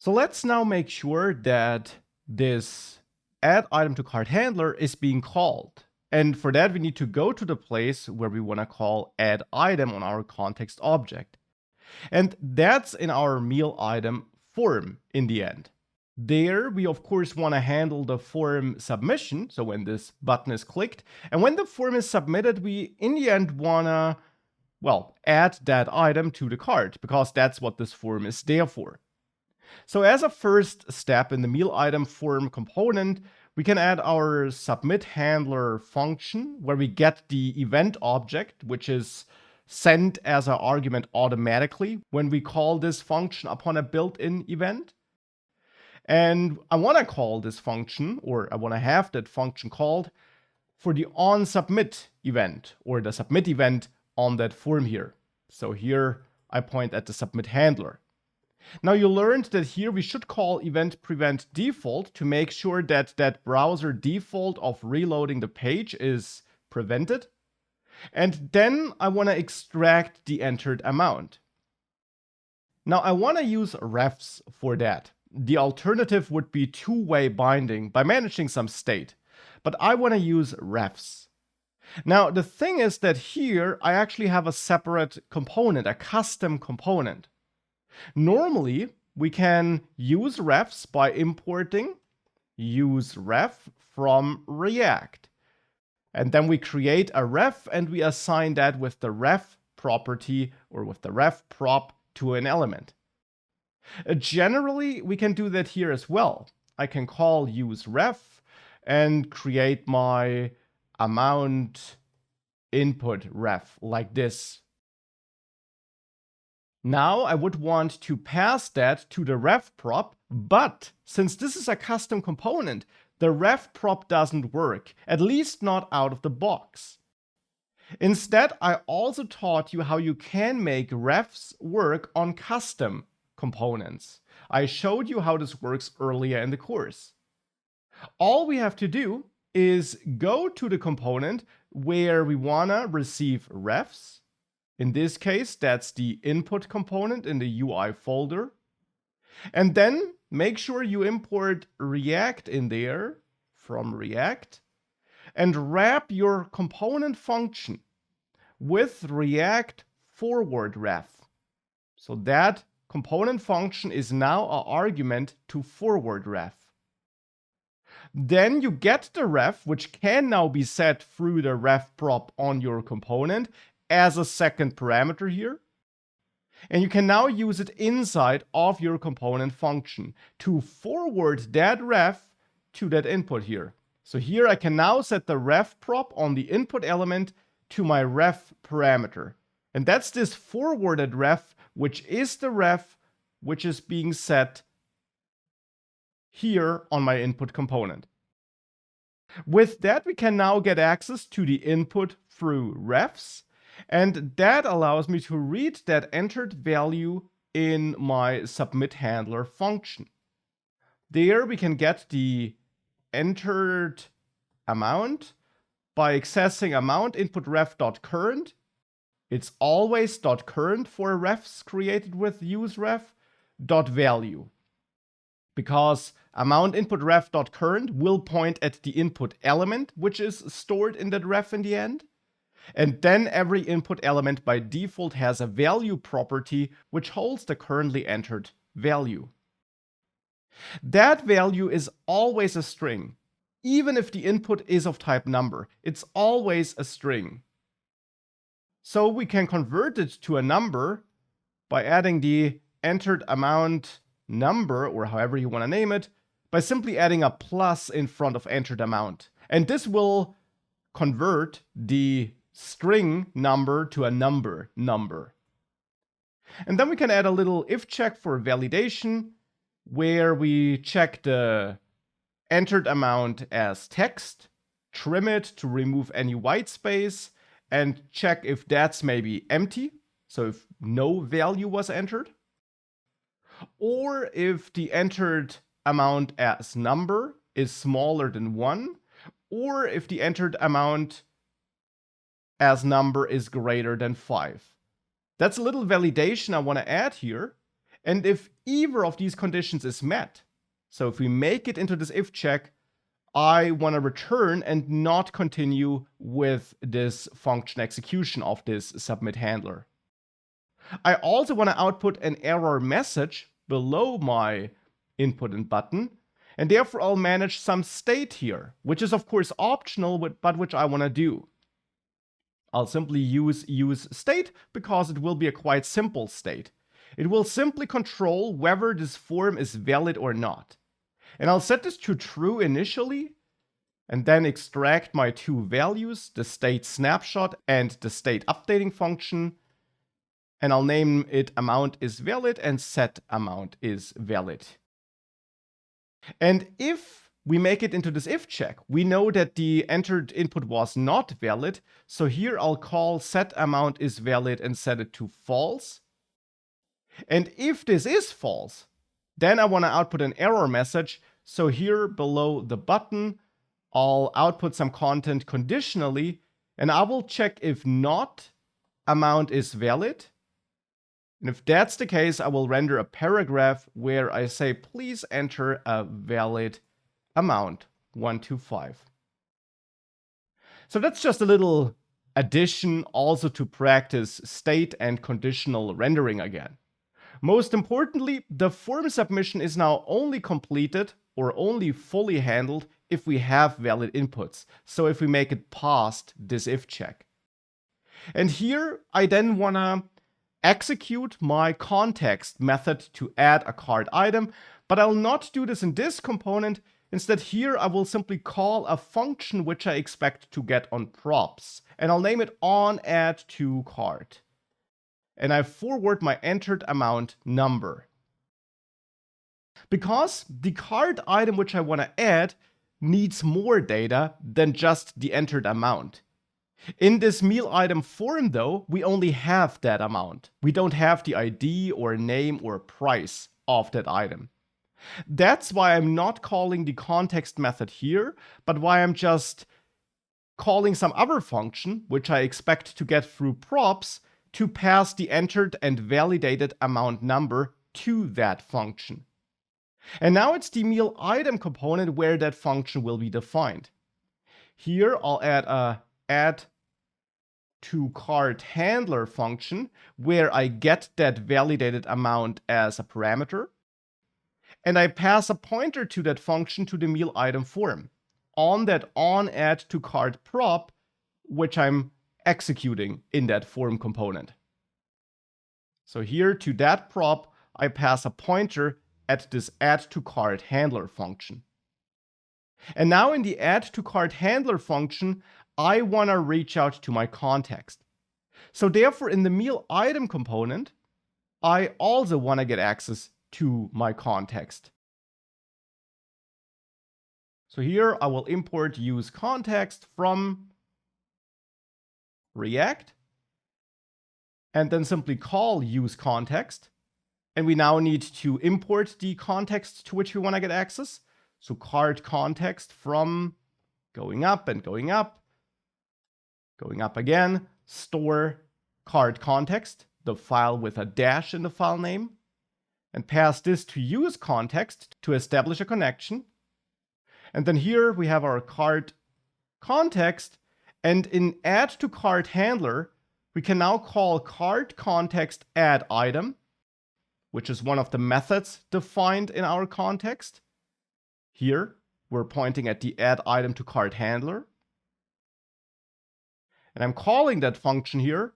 So let's now make sure that this add item to cart handler is being called. And for that, we need to go to the place where we want to call add item on our context object. And that's in our meal item form in the end. There, we of course want to handle the form submission, so when this button is clicked. And when the form is submitted, we in the end want to, well, add that item to the cart, because that's what this form is there for. So as a first step in the meal item form component, we can add our submit handler function, where we get the event object, which is sent as an argument automatically when we call this function upon a built-in event. And I want to call this function, or I want to have that function called for the onSubmit event, or the submit event on that form here. So here I point at the submit handler. Now you learned that here we should call event prevent default to make sure that that browser default of reloading the page is prevented. And then I want to extract the entered amount. Now I want to use refs for that. The alternative would be two-way binding by managing some state, but I want to use refs. Now the thing is that here I actually have a separate component, a custom component. Normally we can use refs by importing useRef from React. And then we create a ref and we assign that with the ref property or with the ref prop to an element. Generally, we can do that here as well. I can call useRef and create my amount input ref like this. Now I would want to pass that to the ref prop, but since this is a custom component, the ref prop doesn't work, at least not out of the box. Instead, I also taught you how you can make refs work on custom components. I showed you how this works earlier in the course. All we have to do is go to the component where we want to receive refs. In this case, that's the input component in the UI folder. And then make sure you import React in there from React and wrap your component function with React forward ref. So that component function is now an argument to forward ref. Then you get the ref, which can now be set through the ref prop on your component as a second parameter here. And you can now use it inside of your component function to forward that ref to that input here. So here I can now set the ref prop on the input element to my ref parameter. And that's this forwarded ref, which is the ref which is being set here on my input component. With that, we can now get access to the input through refs. And that allows me to read that entered value in my submit handler function. There we can get the entered amount by accessing amount input ref.current. It's always .current for refs created with useRef.value. Because amount input ref.current will point at the input element, which is stored in that ref in the end. And then every input element by default has a value property which holds the currently entered value. That value is always a string. Even if the input is of type number, it's always a string. So we can convert it to a number by adding the entered amount number, or however you want to name it, by simply adding a plus in front of entered amount. And this will convert the string number to a number. And then we can add a little if check for validation, where we check the entered amount as text, trim it to remove any white space, and check if that's maybe empty, so if no value was entered. Or if the entered amount as number is smaller than 1, or if the entered amount as number is greater than 5. That's a little validation I want to add here. And if either of these conditions is met, so if we make it into this if check, I want to return and not continue with this function execution of this submit handler. I also want to output an error message below my input and button, and therefore I'll manage some state here, which is of course optional, but which I want to do. I'll simply use state because it will be a quite simple state. It will simply control whether this form is valid or not. And I'll set this to true initially, and then extract my two values, the state snapshot and the state updating function. And I'll name it amount is valid and set amount is valid. And if we make it into this if check, we know that the entered input was not valid. So here I'll call set amount is valid and set it to false. And if this is false, then I want to output an error message. So here below the button, I'll output some content conditionally, and I will check if not amount is valid. And if that's the case, I will render a paragraph where I say, please enter a valid amount, 125. So that's just a little addition also to practice state and conditional rendering again. Most importantly, the form submission is now only completed or only fully handled if we have valid inputs. So if we make it past this if check. And here I then want to execute my context method to add a cart item, but I'll not do this in this component. Instead, here I will simply call a function which I expect to get on props, and I'll name it onAddToCart. And I forward my entered amount number. Because the cart item which I want to add needs more data than just the entered amount. In this meal item form, though, we only have that amount. We don't have the ID or name or price of that item. That's why I'm not calling the context method here, but why I'm just calling some other function, which I expect to get through props, to pass the entered and validated amount number to that function. And now it's the meal item component where that function will be defined. Here I'll add a add-to-cart handler function where I get that validated amount as a parameter. And I pass a pointer to that function to the meal item form on that onAddToCart prop, which I'm executing in that form component. So here to that prop, I pass a pointer at this add-to-cart handler function. And now in the add-to-cart handler function, I want to reach out to my context. So therefore, in the meal item component, I also want to get access to my context. So here I will import useContext from React, and then simply call useContext. And we now need to import the context to which we want to get access. So cart context from going up and going up again, store cart context, the file with a dash in the file name, and pass this to useContext to establish a connection. And then here we have our cart context, and in add-to-cart handler, we can now call cart context add item, which is one of the methods defined in our context. Here, we're pointing at the add item to cart handler. And I'm calling that function here.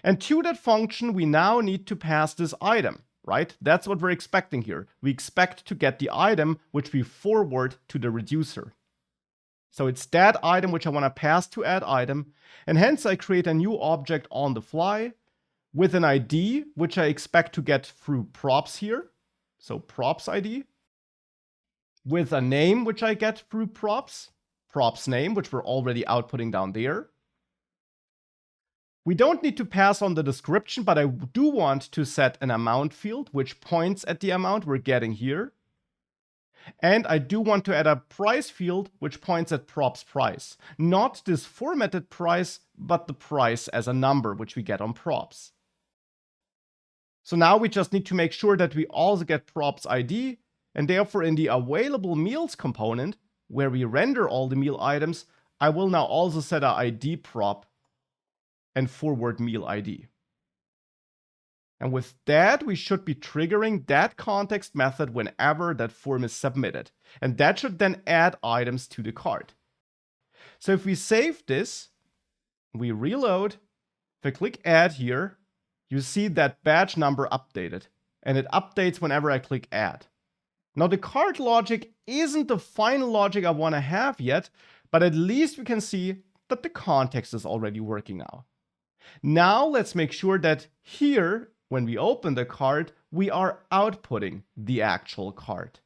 And to that function, we now need to pass this item, right? That's what we're expecting here. We expect to get the item which we forward to the reducer. So it's that item which I want to pass to add item. And hence I create a new object on the fly with an ID, which I expect to get through props here. So props ID. With a name, which I get through props. Props name, which we're already outputting down there. We don't need to pass on the description, but I do want to set an amount field, which points at the amount we're getting here. And I do want to add a price field, which points at props price. Not this formatted price, but the price as a number, which we get on props. So now we just need to make sure that we also get props ID, and therefore in the available meals component, where we render all the meal items, I will now also set a ID prop and forward meal ID. And with that, we should be triggering that context method whenever that form is submitted. And that should then add items to the cart. So if we save this, we reload, if I click add here, you see that batch number updated. And it updates whenever I click add. Now the cart logic isn't the final logic I want to have yet, but at least we can see that the context is already working now. Now let's make sure that here, when we open the cart, we are outputting the actual cart.